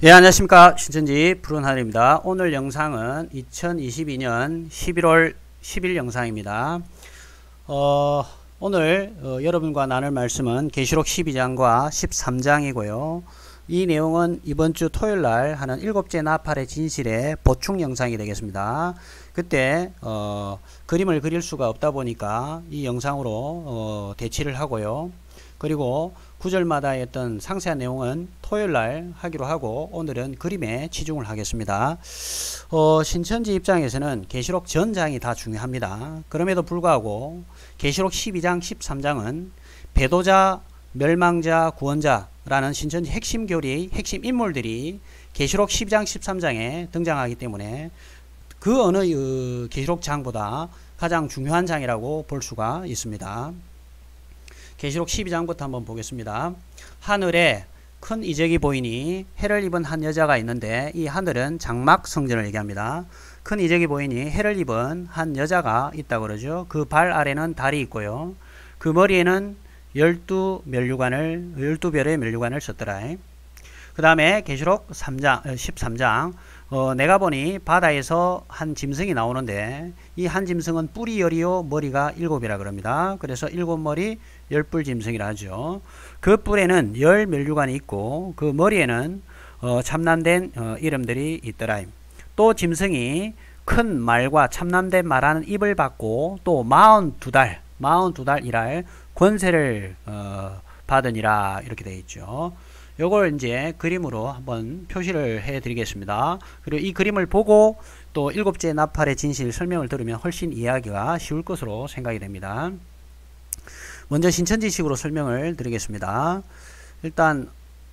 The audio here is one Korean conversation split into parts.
예, 안녕하십니까. 신천지 푸른하늘입니다. 오늘 영상은 2022년 11월 10일 영상입니다. 오늘 여러분과 나눌 말씀은 계시록 12장과 13장이고요. 이 내용은 이번 주 토요일날 하는 7째 나팔의 진실의 보충 영상이 되겠습니다. 그때 그림을 그릴 수가 없다 보니까 이 영상으로 대치를 하고요. 그리고 구절마다의 어떤 상세한 내용은 토요일날 하기로 하고 오늘은 그림에 치중을 하겠습니다. 신천지 입장에서는 계시록 전장이 다 중요합니다. 그럼에도 불구하고 계시록 12장 13장은 배도자, 멸망자, 구원자라는 신천지 핵심 교리, 핵심 인물들이 계시록 12장 13장에 등장하기 때문에 그 어느 계시록 장보다 가장 중요한 장이라고 볼 수가 있습니다. 계시록 12장부터 한번 보겠습니다. 하늘에 큰 이적이 보이니 해를 입은 한 여자가 있는데 이 하늘은 장막 성전을 얘기합니다. 큰 이적이 보이니 해를 입은 한 여자가 있다고 그러죠. 그 발 아래는 달이 있고요. 그 머리에는 12별의 면류관을 썼더라. 그 다음에 계시록 13장 내가 보니 바다에서 한 짐승이 나오는데 이 한 짐승은 뿔이 10이요 머리가 7이라 그럽니다. 그래서 7머리 10뿔 짐승이라 하죠. 그 뿔에는 10면류관이 있고 그 머리에는 참남된 이름들이 있더라. 또 짐승이 큰 말과 참남된 말하는 입을 받고 또 42달 일할 권세를 받으니라 이렇게 되어 있죠. 요걸 이제 그림으로 한번 표시를 해 드리겠습니다. 그리고 이 그림을 보고 또 7째 나팔의 진실 설명을 들으면 훨씬 이해하기가 쉬울 것으로 생각이 됩니다. 먼저 신천지식으로 설명을 드리겠습니다. 일단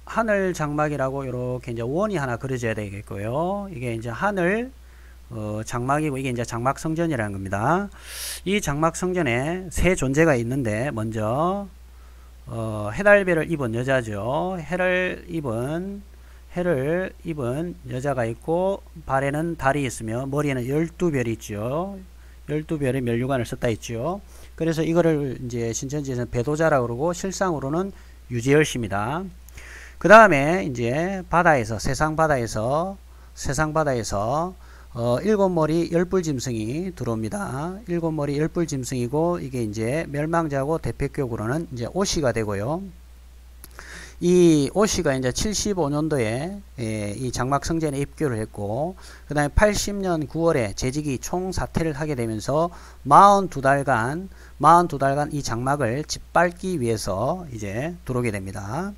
하늘 장막이라고 이렇게 이제 원이 하나 그려져야 되겠고요. 이게 이제 하늘 장막이고 이게 이제 장막 성전이라는 겁니다. 이 장막 성전에 세 존재가 있는데 먼저 해달배를 입은 여자죠. 해를 입은 여자가 있고 발에는 달이 있으며 머리에는 12별이 있죠. 12별의 면류관을 썼다 있죠. 그래서 이거를 이제 신천지에서는 배도자라고 그러고 실상으로는 유재열씨입니다. 그 다음에 이제 세상 바다에서 7머리 10뿔 짐승이 들어옵니다. 7머리 10뿔 짐승이고 이게 이제 멸망자고 대표격으로는 이제 오시가 되고요. 이 오시가 이제 75년도에 이 장막 성전에 입교를 했고 그 다음에 80년 9월에 재직이 총사퇴를 하게 되면서 42달간 이 장막을 짓밟기 위해서 이제 들어오게 됩니다.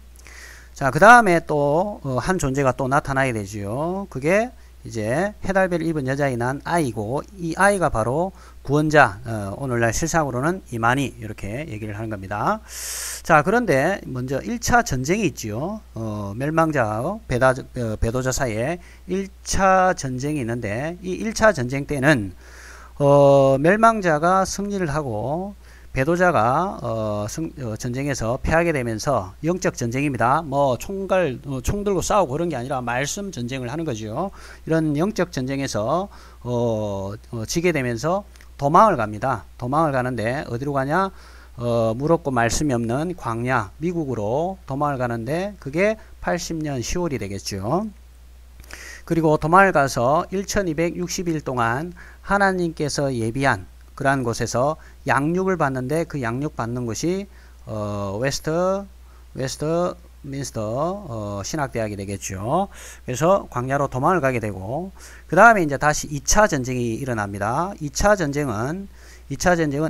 자, 그 다음에 또 한 존재가 또 나타나게 되죠. 그게 이제 해달배를 입은 여자에 난 아이고 이 아이가 바로 구원자, 오늘날 실상으로는 이만희 이렇게 얘기를 하는 겁니다. 자, 그런데 먼저 1차 전쟁이 있죠. 멸망자와 배도자 사이에 1차 전쟁이 있는데 이 1차 전쟁 때는 멸망자가 승리를 하고 배도자가 전쟁에서 패하게 되면서 영적 전쟁입니다. 뭐 총 들고 싸우고 그런 게 아니라 말씀 전쟁을 하는 거죠. 이런 영적 전쟁에서 지게 되면서 도망을 갑니다. 도망을 가는데 어디로 가냐? 물 없고 말씀이 없는 광야 미국으로 도망을 가는데 그게 80년 10월이 되겠죠. 그리고 도망을 가서 1260일 동안 하나님께서 예비한 그러한 곳에서 양육을 받는데 그 양육 받는 곳이 웨스트민스터 신학대학이 되겠죠. 그래서 광야로 도망을 가게 되고 그 다음에 이제 다시 2차 전쟁이 일어납니다. 2차 전쟁은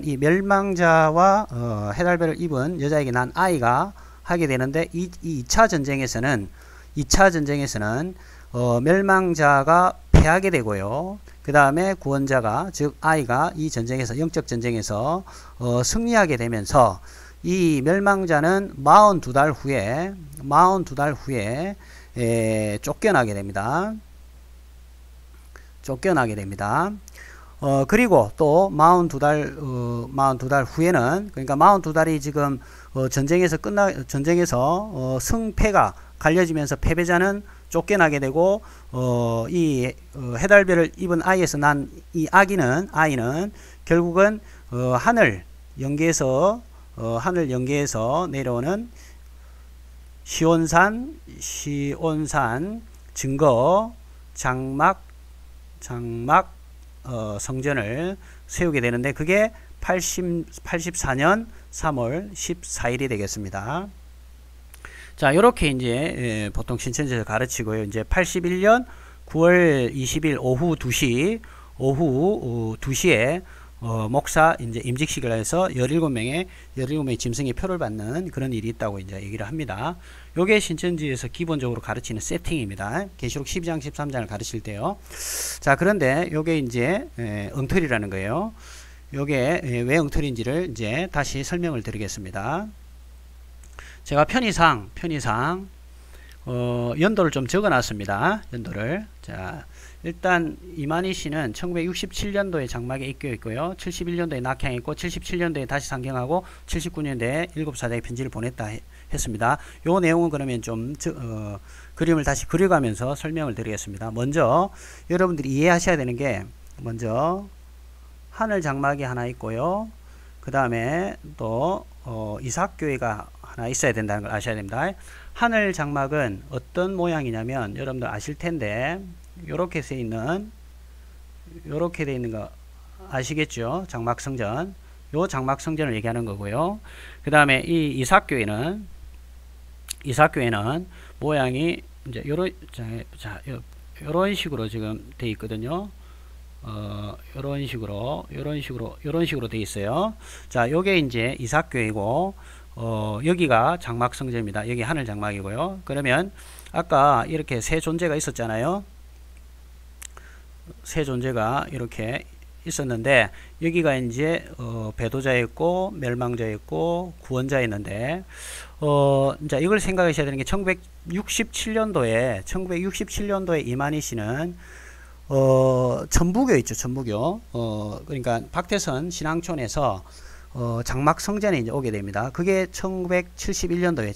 이 멸망자와 해달배를 입은 여자에게 난 아이가 하게 되는데 이 2차 전쟁에서는 멸망자가 패하게 되고요. 그 다음에 구원자가 즉 아이가 이 전쟁에서 영적 전쟁에서 승리하게 되면서 이 멸망자는 42달 후에 쫓겨나게 됩니다. 그리고 또 42달 후에는 그러니까 42달이 지금 전쟁에서 승패가 갈려지면서 패배자는 쫓겨나게 되고 이 해달배를 입은 아이에서 난 이 아이는 결국은 하늘 연계에서 시온산 증거 장막 성전을 세우게 되는데 그게 84년 3월 14일이 되겠습니다. 자, 요렇게 이제 보통 신천지에서 가르치고요. 이제 81년 9월 20일 오후 2시에 목사 이제 임직식을 해서 17명의 짐승의 표를 받는 그런 일이 있다고 이제 얘기를 합니다. 요게 신천지에서 기본적으로 가르치는 세팅입니다. 계시록 12장 13장을 가르칠 때요. 자, 그런데 요게 이제 엉터리라는 거예요. 요게 왜 엉터리인지를 이제 다시 설명을 드리겠습니다. 제가 편의상 연도를 좀 적어 놨습니다. 연도를. 자, 일단 이만희 씨는 1967년도에 장막에 입교 있고요. 71년도에 낙향했고 77년도에 다시 상경하고 79년도에 7사자의 편지를 보냈다 했습니다. 요 내용은 그러면 좀 그림을 다시 그려가면서 설명을 드리겠습니다. 먼저 여러분들이 이해하셔야 되는 게 먼저 하늘 장막이 하나 있고요. 그 다음에 또 이삭교회가 하나 있어야 된다는 걸 아셔야 됩니다. 하늘 장막은 어떤 모양이냐면 여러분들 아실 텐데 요렇게 돼 있는 거 아시겠죠? 장막 성전. 요 장막 성전을 얘기하는 거고요. 그 다음에 이 이삭교회는 모양이 이제 요런 식으로 지금 돼 있거든요. 요런 식으로 돼 있어요. 자, 요게 이제 이삭교회고 여기가 장막 성전입니다. 여기 하늘 장막이고요. 그러면 아까 이렇게 세 존재가 있었잖아요. 세 존재가 이렇게 있었는데 여기가 이제 배도자였고 멸망자였고 구원자였는데 이제 이걸 생각하셔야 되는 게 1967년도에 이만희 씨는 전부교 있죠. 전부교. 그러니까 박태선 신앙촌에서 장막 성전에 이제 오게 됩니다. 그게 1971년도에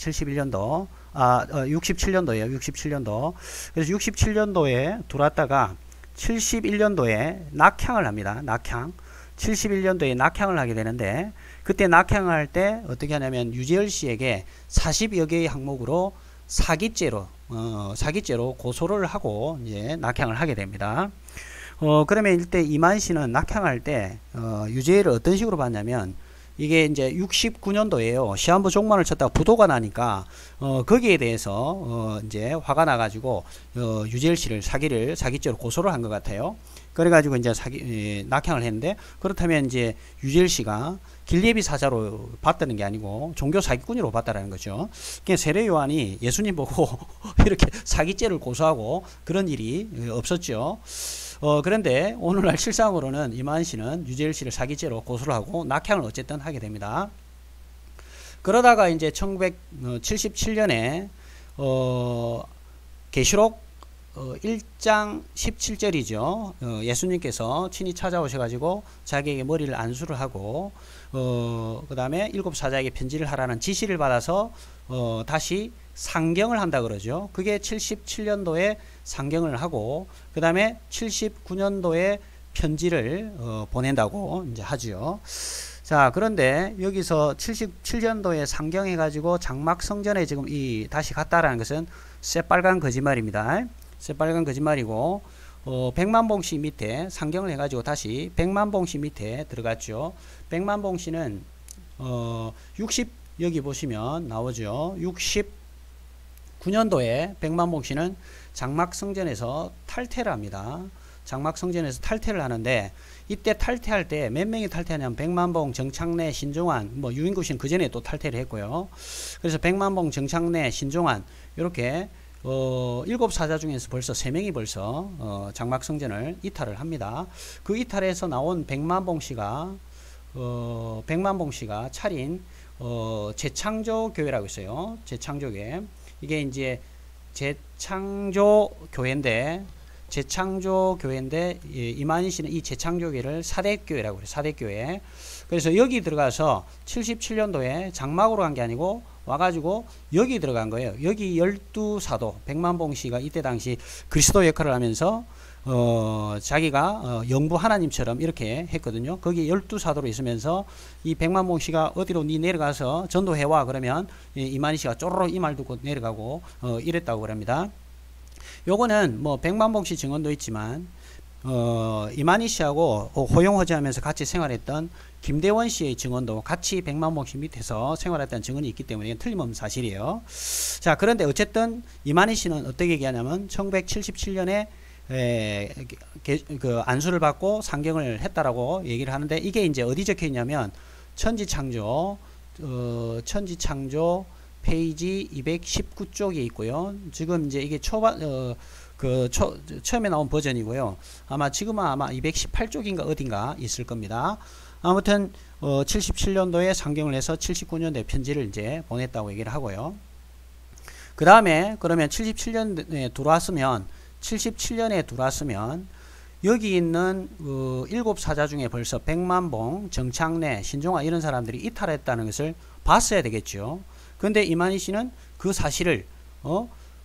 67년도에요. 그래서 67년도에 들어왔다가 71년도에 낙향을 합니다. 71년도에 낙향을 하게 되는데 그때 낙향을 할 때 어떻게 하냐면 유재열 씨에게 40여 개의 항목으로 사기죄로 고소를 하고 이제 낙향을 하게 됩니다. 그러면 이때 이만 씨는 낙향할 때 유재열을 어떤 식으로 봤냐면 이게 이제 69년도에요. 시한부 종만을 쳤다가 부도가 나니까 거기에 대해서 이제 화가 나가지고 유재열 씨를 사기죄로 고소를 한 것 같아요. 그래가지고 이제 낙향을 했는데 그렇다면 이제 유재열 씨가 길예비 사자로 봤다는 게 아니고 종교 사기꾼으로 봤다라는 거죠. 그러니까 세례 요한이 예수님 보고 이렇게 사기죄를 고소하고 그런 일이 없었죠. 그런데 오늘날 실상으로는 이만 씨는 유재열 씨를 사기죄로 고소를 하고 낙향을 어쨌든 하게 됩니다. 그러다가 이제 1977년에 계시록 1장 17절이죠. 예수님께서 친히 찾아오셔가지고 자기에게 머리를 안수를 하고 그 다음에 7사자에게 편지를 하라는 지시를 받아서 다시 상경을 한다 그러죠. 그게 77년도에 상경을 하고 그 다음에 79년도에 편지를 보낸다고 이제 하죠. 자, 그런데 여기서 77년도에 상경해 가지고 장막 성전에 지금 다시 갔다라는 것은 새빨간 거짓말입니다. 새빨간 거짓말이고 백만봉씨 밑에 상경을 해가지고 다시 백만봉씨 밑에 들어갔죠. 백만봉씨는 여기 보시면 나오죠. 69년도에 백만봉씨는 장막성전에서 탈퇴를 합니다. 장막성전에서 탈퇴를 하는데 이때 탈퇴할 때 몇 명이 탈퇴하냐면 백만봉, 정창래, 신종환, 뭐 유인구 씨는 그 전에 또 탈퇴를 했고요. 그래서 백만봉, 정창래, 신종환 이렇게 7사자 중에서 벌써 3명이 벌써 장막성전을 이탈을 합니다. 그 이탈에서 나온 백만봉씨가 차린 재창조교회라고 있어요. 재창조교회. 이게 이제 재창조교회인데 이만희 씨는 이 재창조교회를 사대교회라고 그래요. 사대교회. 그래서 여기 들어가서 77년도에 장막으로 간 게 아니고 와가지고 여기 들어간 거예요. 여기 12사도 백만봉 씨가 이때 당시 그리스도 역할을 하면서 자기가 영부 하나님처럼 이렇게 했거든요. 거기 12사도로 있으면서 이 백만봉 씨가 어디로 니 내려가서 전도해와 그러면 이만희 씨가 쪼르르 이 말 듣고 내려가고 이랬다고 그럽니다. 요거는 뭐 백만봉씨 증언도 있지만 이만희 씨하고 호용호재하면서 같이 생활했던 김대원 씨의 증언도 같이 백만봉씨 밑에서 생활했다는 증언이 있기 때문에 틀림없는 사실이에요. 자, 그런데 어쨌든 이만희 씨는 어떻게 얘기하냐면 1977년에 그 안수를 받고 상경을 했다라고 얘기를 하는데, 이게 이제 어디 적혀 있냐면 천지창조 페이지 219쪽에 있고요. 지금 이제 이게 처음에 나온 버전이고요. 지금은 아마 218쪽인가 어딘가 있을 겁니다. 아무튼 77년도에 상경을 해서 79년도에 편지를 이제 보냈다고 얘기를 하고요. 그 다음에 그러면 77년에 들어왔으면 여기 있는 7사자 중에 벌써 백만봉, 정창래, 신종화 이런 사람들이 이탈했다는 것을 봤어야 되겠죠. 근데 이만희 씨는 그 사실을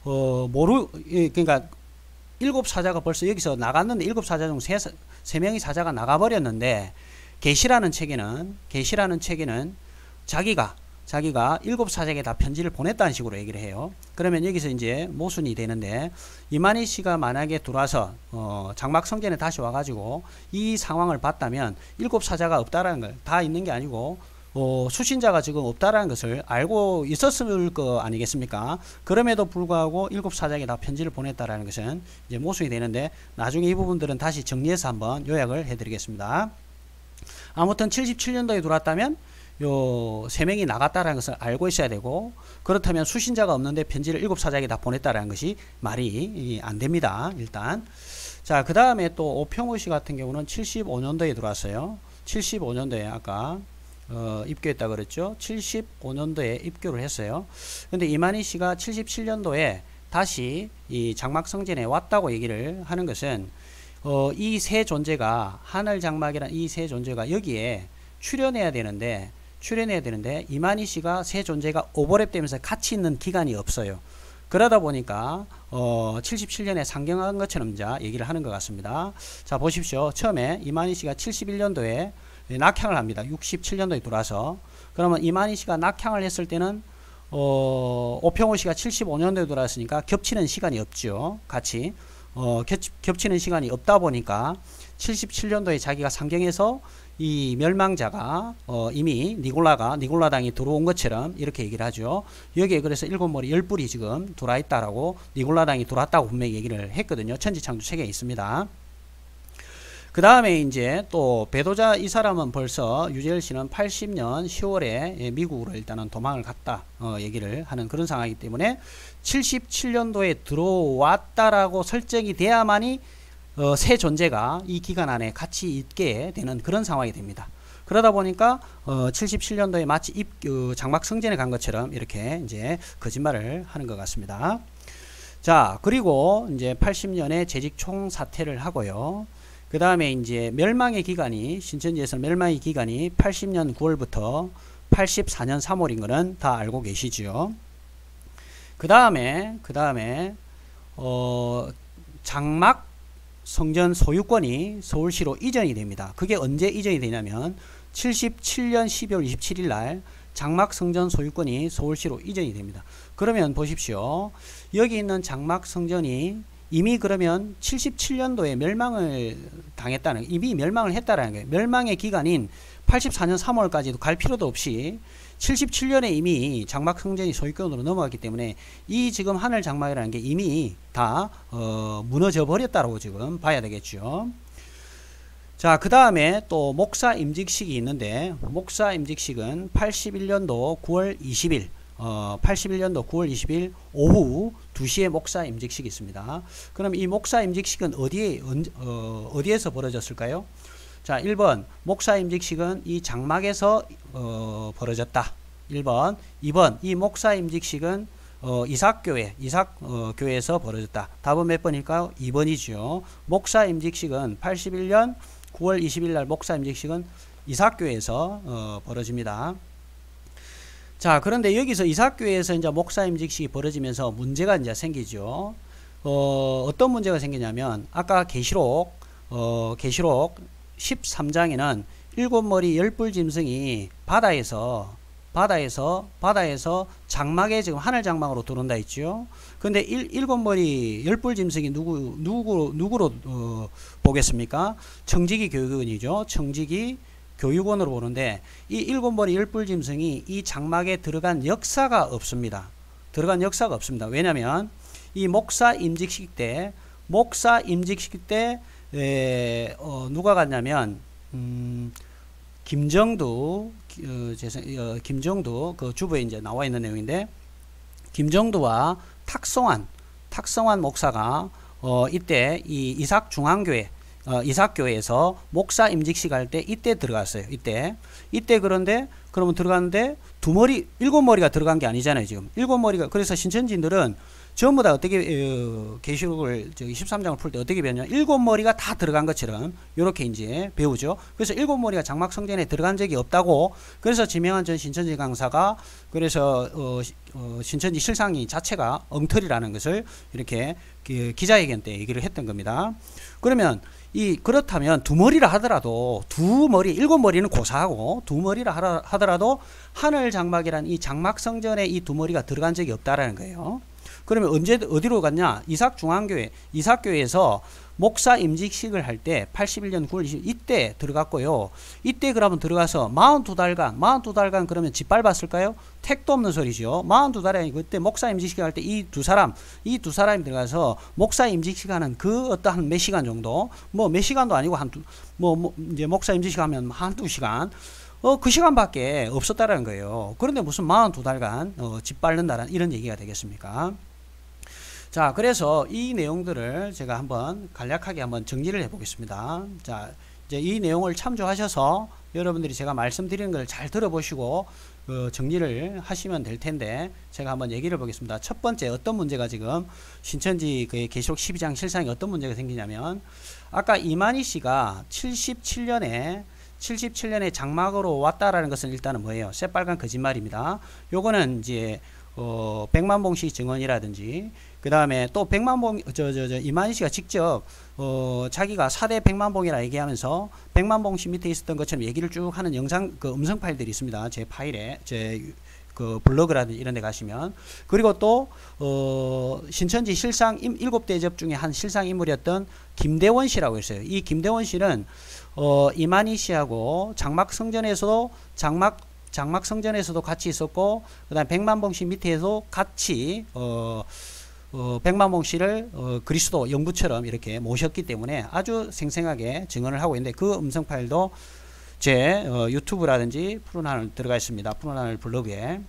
그러니까 7사자가 벌써 여기서 나갔는데 7사자 중 3명의 사자가 나가버렸는데, 계시라는 책에는 자기가 7사자에게 다 편지를 보냈다는 식으로 얘기를 해요. 그러면 여기서 이제 모순이 되는데, 이만희 씨가 만약에 들어와서 장막성전에 다시 와가지고 이 상황을 봤다면 7사자가 없다라는 걸, 다 있는 게 아니고 수신자가 지금 없다라는 것을 알고 있었을 거 아니겠습니까? 그럼에도 불구하고 7사자에게 다 편지를 보냈다라는 것은 이제 모순이 되는데, 나중에 이 부분들은 다시 정리해서 한번 요약을 해드리겠습니다. 아무튼 77년도에 들어왔다면 요 3명이 나갔다라는 것을 알고 있어야 되고, 그렇다면 수신자가 없는데 편지를 7사자에게 다 보냈다라는 것이 말이 안 됩니다. 일단. 자, 그 다음에 또 오평호 씨 같은 경우는 75년도에 들어왔어요. 75년도에 아까 입교했다 그랬죠. 75년도에 입교를 했어요. 근데 이만희 씨가 77년도에 다시 이 장막성전에 왔다고 얘기를 하는 것은 이 세 존재가, 하늘 장막이란 이 세 존재가 여기에 출연해야 되는데 이만희 씨가 세 존재가 오버랩되면서 같이 있는 기간이 없어요. 그러다 보니까 77년에 상경한 것처럼 이제 얘기를 하는 것 같습니다. 자, 보십시오. 처음에 이만희 씨가 71년도에 낙향을 합니다. 67년도에 들어와서. 그러면 이만희 씨가 낙향을 했을 때는 오평호 씨가 75년도에 들어왔으니까 겹치는 시간이 없죠. 같이 겹치는 시간이 없다 보니까 77년도에 자기가 상경해서 이 멸망자가 이미 니골라당이 들어온 것처럼 이렇게 얘기를 하죠. 여기에 그래서 7머리 10뿔이 지금 들어와 있다라고, 니골라당이 들어왔다고 분명히 얘기를 했거든요. 천지창조 책에 있습니다. 그 다음에 이제 또 배도자 이 사람은 벌써 유재열 씨는 80년 10월에 미국으로 일단은 도망을 갔다 얘기를 하는 그런 상황이기 때문에 77년도에 들어왔다라고 설정이 돼야만이 세 존재가 이 기간 안에 같이 있게 되는 그런 상황이 됩니다. 그러다 보니까 77년도에 마치 장막성전에 간 것처럼 이렇게 이제 거짓말을 하는 것 같습니다. 자, 그리고 이제 80년에 재직 총사퇴를 하고요. 그 다음에 이제 멸망의 기간이, 신천지에서 멸망의 기간이 80년 9월부터 84년 3월인 거는 다 알고 계시죠. 그 다음에 장막 성전 소유권이 서울시로 이전이 됩니다. 그게 언제 이전이 되냐면 77년 12월 27일 날 장막 성전 소유권이 서울시로 이전이 됩니다. 그러면 보십시오. 여기 있는 장막 성전이 이미 그러면 77년도에 멸망을 당했다는, 이미 멸망을 했다라는 거예요. 멸망의 기간인 84년 3월까지도 갈 필요도 없이 77년에 이미 장막 성전이 소유권으로 넘어갔기 때문에 이 지금 하늘 장막이라는 게 이미 다 무너져 버렸다고 지금 봐야 되겠죠. 자, 그 다음에 또 목사 임직식이 있는데, 목사 임직식은 81년도 9월 20일 81년도 9월 20일 오후 2시에 목사 임직식이 있습니다. 그럼 이 목사 임직식은 어디에서 벌어졌을까요? 자, 1번 목사 임직식은 이 장막에서 벌어졌다. 1번. 2번 이 목사 임직식은 이삭교회에서 벌어졌다. 답은 몇 번일까요? 2번이죠. 목사 임직식은 81년 9월 20일 날 목사 임직식은 이삭교회에서 벌어집니다. 자, 그런데 여기서 이삭교회에서 이제 목사 임직식이 벌어지면서 문제가 이제 생기죠. 어떤 문제가 생기냐면, 아까 계시록 13장에는 7머리 10뿔 짐승이 바다에서 바다에서 장막에 지금 하늘 장막으로 들어온다 했죠. 근데 일곱 머리 열불 짐승이 누구로 보겠습니까? 청지기 교육원이죠. 청지기 교육원으로 보는데 이 일곱 머리 열불 짐승이 이 장막에 들어간 역사가 없습니다. 왜냐면 이 목사 임직식 때 누가 갔냐면 김정두 그 주부에 이제 나와 있는 내용인데 김정두와 탁성환 목사가 이때 이 이삭교회에서 목사 임직식 할 때 이때 들어갔어요. 이때 그런데 그러면 들어갔는데 일곱 머리가 들어간 게 아니잖아요. 지금 일곱 머리가 그래서 신천지인들은 전부 다 어떻게 계시록을 13장을 풀 때 어떻게 배웠냐? 일곱 머리가 다 들어간 것처럼 이렇게 이제 배우죠. 그래서 일곱 머리가 장막 성전에 들어간 적이 없다고. 그래서 지명한 전 신천지 강사가 그래서 신천지 실상이 자체가 엉터리라는 것을 이렇게 기자회견 때 얘기를 했던 겁니다. 그렇다면 두 머리라 하더라도 일곱 머리는 고사하고 두 머리라 하더라도 하늘 장막이란 이 장막 성전에 이 두 머리가 들어간 적이 없다라는 거예요. 그러면 어디로 갔냐? 이삭교회에서 목사 임직식을 할 때 81년 9월 20일 이때 들어갔고요. 이때 그러면 들어가서 42달간 그러면 짓밟았을까요? 택도 없는 소리죠. 42달에 그때 목사 임직식 할 때 이 두 사람이 들어가서 목사 임직식 하는 그 어떠한 몇 시간 정도, 뭐 몇 시간도 아니고 이제 목사 임직식 하면 한두 시간, 그 시간밖에 없었다라는 거예요. 그런데 무슨 42달간 짓밟는다라는 이런 얘기가 되겠습니까? 자, 그래서 이 내용들을 제가 한번 간략하게 한번 정리를 해 보겠습니다. 자, 이제 이 내용을 참조하셔서 여러분들이 제가 말씀드리는 걸 잘 들어보시고 정리를 하시면 될 텐데 제가 한번 얘기를 보겠습니다. 첫 번째 어떤 문제가 지금 신천지 그 계시록 12장 실상에 어떤 문제가 생기냐면 아까 이만희 씨가 77년에 장막으로 왔다라는 것은 일단은 뭐예요? 새빨간 거짓말입니다. 요거는 이제 백만봉씨 증언이라든지 그 다음에 또 이만희 씨가 직접 자기가 4대 백만봉이라 얘기하면서 백만봉씨 밑에 있었던 것처럼 얘기를 쭉 하는 영상 음성 파일들이 있습니다. 제 파일에 그 블로그라든지 이런 데 가시면. 그리고 또 신천지 실상 7대접 중에 한 실상 인물이었던 김대원 씨라고 있어요. 이 김대원 씨는 이만희 씨하고 장막 성전에서도 같이 있었고 그다음에 백만봉 씨 밑에서 같이 백만봉 씨를 그리스도 영부처럼 이렇게 모셨기 때문에 아주 생생하게 증언을 하고 있는데 그 음성 파일도 제 유튜브라든지 푸른하늘 들어가 있습니다. 푸른하늘 블로그에.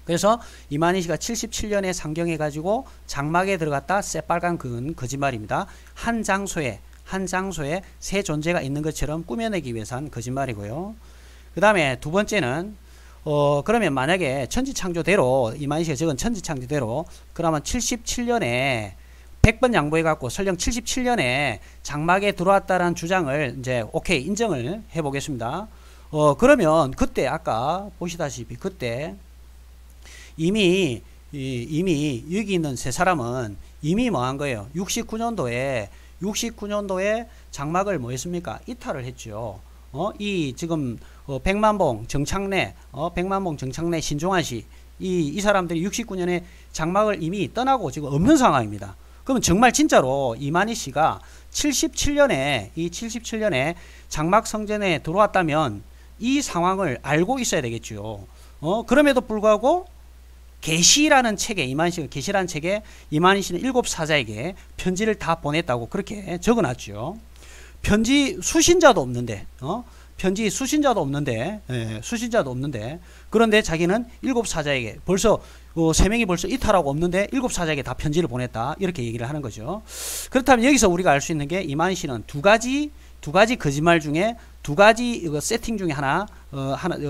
그래서 이만희 씨가 77년에 상경해 가지고 장막에 들어갔다 새빨간 거짓말입니다. 한 장소에 새 존재가 있는 것처럼 꾸며내기 위해서 한 거짓말이고요. 그 다음에 두 번째는 그러면 만약에 천지창조대로 이만희 씨가 적은 천지창조대로 그러면 77년에 100번 양보해 갖고 설령 77년에 장막에 들어왔다라는 주장을 이제 오케이 인정을 해 보겠습니다. 그러면 그때 아까 보시다시피 그때 이미 여기 있는 세 사람은 이미 뭐 한 거예요? 69년도에 장막을 뭐 했습니까? 이탈을 했죠. 이 지금 백만봉 정창래 신종환 씨 이 사람들이 69년에 장막을 이미 떠나고 지금 없는 상황입니다. 그러면 정말 진짜로 이만희 씨가 77년에 장막 성전에 들어왔다면 이 상황을 알고 있어야 되겠죠. 그럼에도 불구하고 계시라는 책에 이만희 씨가 계시라는 책에 이만희 씨는 7사자에게 편지를 다 보냈다고 그렇게 적어놨죠. 편지 수신자도 없는데 그런데 자기는 7사자에게 벌써 3명이 벌써 이탈하고 없는데 7사자에게 다 편지를 보냈다 이렇게 얘기를 하는 거죠. 그렇다면 여기서 우리가 알 수 있는 게 이만희 씨는 두 가지 거짓말 중에 두 가지 세팅 중에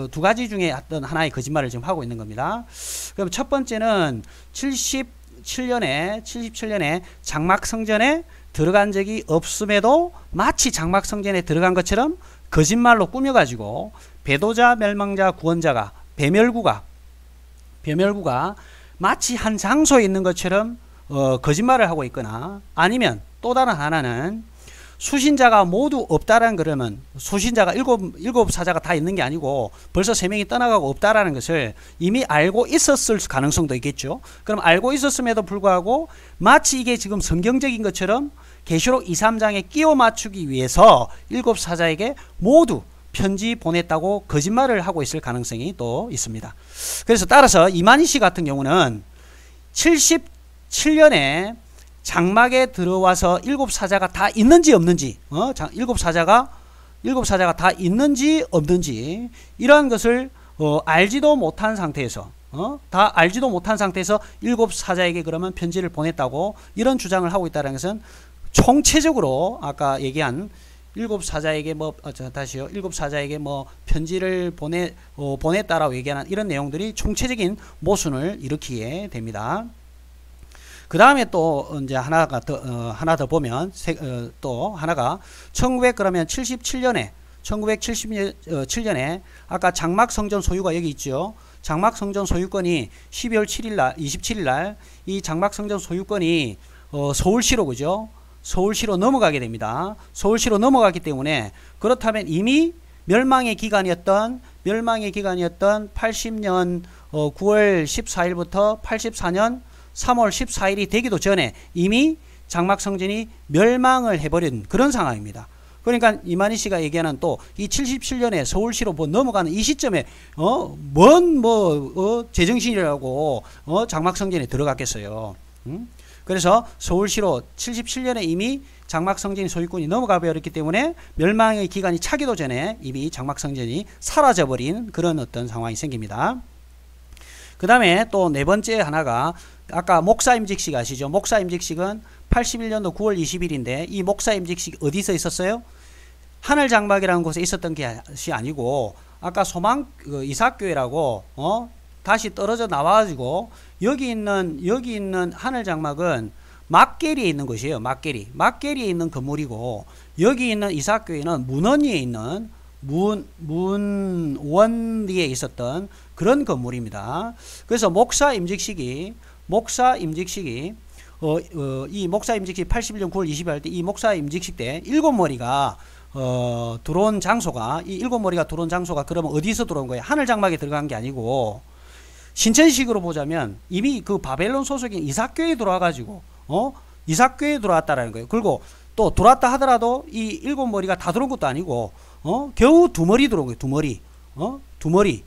두 가지 중에 어떤 하나의 거짓말을 지금 하고 있는 겁니다. 그럼 첫 번째는 77년에 장막 성전에 들어간 적이 없음에도 마치 장막 성전에 들어간 것처럼 거짓말로 꾸며가지고 배도자, 멸망자, 구원자가 배멸구가 마치 한 장소에 있는 것처럼 거짓말을 하고 있거나 아니면 또 다른 하나는 수신자가 모두 없다라는 그러면 수신자가 일곱 사자가 다 있는 게 아니고 벌써 3명이 떠나가고 없다라는 것을 이미 알고 있었을 가능성도 있겠죠. 그럼 알고 있었음에도 불구하고 마치 이게 지금 성경적인 것처럼 계시록 2, 3장에 끼워 맞추기 위해서 7사자에게 모두 편지 보냈다고 거짓말을 하고 있을 가능성이 또 있습니다. 그래서 따라서 이만희 씨 같은 경우는 77년에 장막에 들어와서 7사자가 다 있는지 없는지, 7사자가 다 있는지 없는지, 이러한 것을, 알지도 못한 상태에서, 다 알지도 못한 상태에서 7사자에게 그러면 편지를 보냈다고 이런 주장을 하고 있다는 것은 총체적으로 아까 얘기한 7사자에게 다시요. 7사자에게 편지를 보냈다라고 얘기하는 이런 내용들이 총체적인 모순을 일으키게 됩니다. 그 다음에 또 이제 하나 더 보면 또 하나가 1977년에 아까 장막 성전 소유가 여기 있죠. 장막 성전 소유권이 12월 27일 날 이 장막 성전 소유권이 서울시로, 그죠? 서울시로 넘어가게 됩니다. 서울시로 넘어갔기 때문에 그렇다면 이미 멸망의 기간이었던 80년 9월 14일부터 84년 3월 14일이 되기도 전에 이미 장막 성전이 멸망을 해버린 그런 상황입니다. 그러니까 이만희 씨가 얘기하는 또 이 77년에 서울시로 넘어가는 이 시점에 제정신이라고 장막 성전에 들어갔겠어요. 그래서 서울시로 77년에 이미 장막 성전이 소유권이 넘어가 버렸기 때문에 멸망의 기간이 차기도 전에 이미 장막 성전이 사라져버린 그런 어떤 상황이 생깁니다. 그 다음에 또 네 번째 하나가 아까 목사 임직식 아시죠? 목사 임직식은 81년도 9월 20일인데 이 목사 임직식 어디서 있었어요? 하늘 장막이라는 곳에 있었던 것이 아니고 아까 소망 이삭교회라고 다시 떨어져 나와가지고 여기 있는 하늘 장막은 막계리에 있는 곳이에요. 막계리에 있는 건물이고 여기 있는 이삭교회는 문원리에 있는 문원리에 있었던 그런 건물입니다. 그래서 목사 임직식이 이 목사 임직식 81년 9월 20일 할 때 이 목사 임직식 때 7머리가 들어온 장소가 그러면 어디서 들어온 거예요? 하늘 장막에 들어간 게 아니고 신천식으로 보자면 이미 그 바벨론 소속인 이삭교회에 들어와가지고 이삭교회에 들어왔다라는 거예요. 그리고 또 들어왔다 하더라도 이 7머리가 다 들어온 것도 아니고 겨우 2머리 들어온 거예요. 2머리.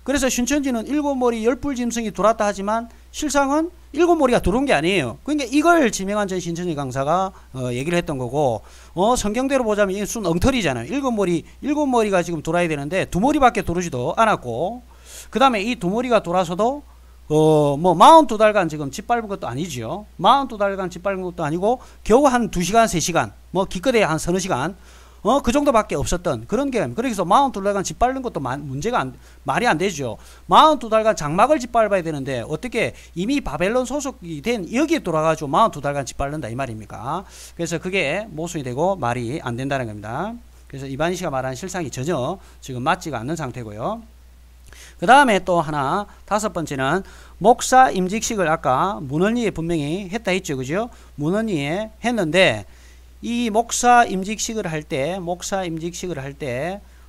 그래서 신천지는 7머리 10뿔 짐승이 들어왔다 하지만 실상은 7머리가 들어온 게 아니에요. 그러니까 이걸 지명한 전 신천지 강사가 얘기를 했던 거고 성경대로 보자면 이 순 엉터리잖아요. 7머리가 지금 돌아야 되는데 2머리밖에 들어오지도 않았고 그 다음에 이 2머리가 돌아서도 42달간 지금 짓밟은 것도 아니지요. 42달간 짓밟은 것도 아니고 겨우 한 2시간 3시간 기껏해야 한 서너 시간 그 정도밖에 없었던 그런 게, 그래서 42달간 짓밟는 것도 말이 안 되죠. 42달간 장막을 짓밟아야 되는데 어떻게 이미 바벨론 소속이 된 여기에 돌아가지고 42달간 짓밟는다 이 말입니까? 그래서 그게 모순이 되고 말이 안 된다는 겁니다. 그래서 이만희 씨가 말한 실상이 전혀 지금 맞지가 않는 상태고요. 그 다음에 또 하나, 5번째는 목사 임직식을 아까 문헌리에 분명히 했다 했죠. 그죠? 문헌리에 했는데 이 목사 임직식을 할 때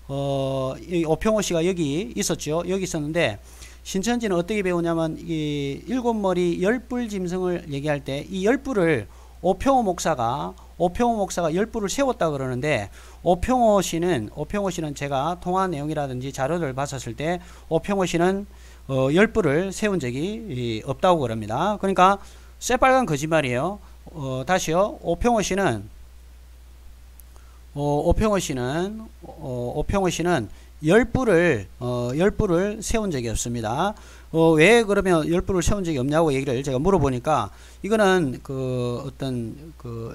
오평호 씨가 여기 있었죠. 여기 있었는데 신천지는 어떻게 배우냐면 이 7머리 10뿔 짐승을 얘기할 때 이 10뿔을 오평호 목사가 10뿔을 세웠다 그러는데 오평호 씨는 제가 통화 내용이라든지 자료를 봤었을 때 오평호 씨는 10뿔을 세운 적이 없다고 그럽니다. 그러니까 새빨간 거짓말이에요. 다시요. 오평호 씨는 10뿔을 세운 적이 없습니다. 왜 그러면 10뿔을 세운 적이 없냐고 얘기를 제가 물어보니까 이거는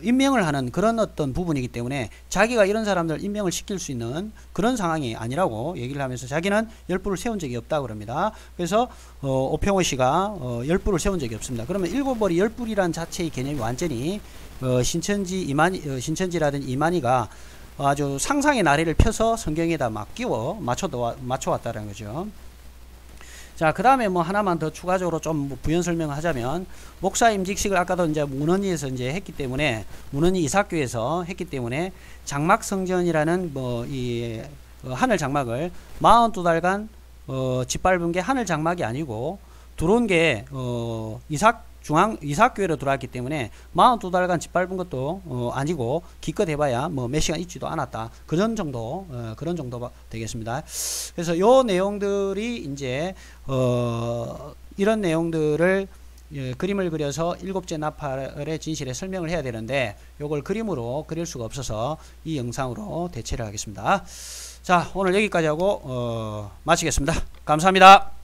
임명을 하는 그런 어떤 부분이기 때문에 자기가 이런 사람들 임명을 시킬 수 있는 그런 상황이 아니라고 얘기를 하면서 자기는 10뿔을 세운 적이 없다고 그럽니다. 그래서 오평호 씨가 10뿔을 세운 적이 없습니다. 그러면 7머리 10뿔이라는 자체의 개념이 완전히 신천지라든 이만희가 아주 상상의 나래를 펴서 성경에다 막 끼워 맞춰왔다는 거죠. 자, 그 다음에 뭐 하나만 더 추가적으로 좀뭐 부연 설명을 하자면, 목사 임직식을 아까도 이제 문헌위에서 이제 했기 때문에, 문헌위 이삭교에서 했기 때문에, 장막성전이라는 뭐 이 하늘 장막을 42달간 짓밟은 게 하늘 장막이 아니고, 들어온 게 이삭교회로 들어왔기 때문에 42달간 짓밟은 것도 아니고, 기껏 해봐야 뭐 몇 시간 있지도 않았다. 그런 정도 되겠습니다. 그래서 요 내용들이 이제 이런 내용들을 그림을 그려서 일곱째 나팔의 진실의 설명을 해야 되는데, 요걸 그림으로 그릴 수가 없어서 이 영상으로 대체를 하겠습니다. 자, 오늘 여기까지 하고 마치겠습니다. 감사합니다.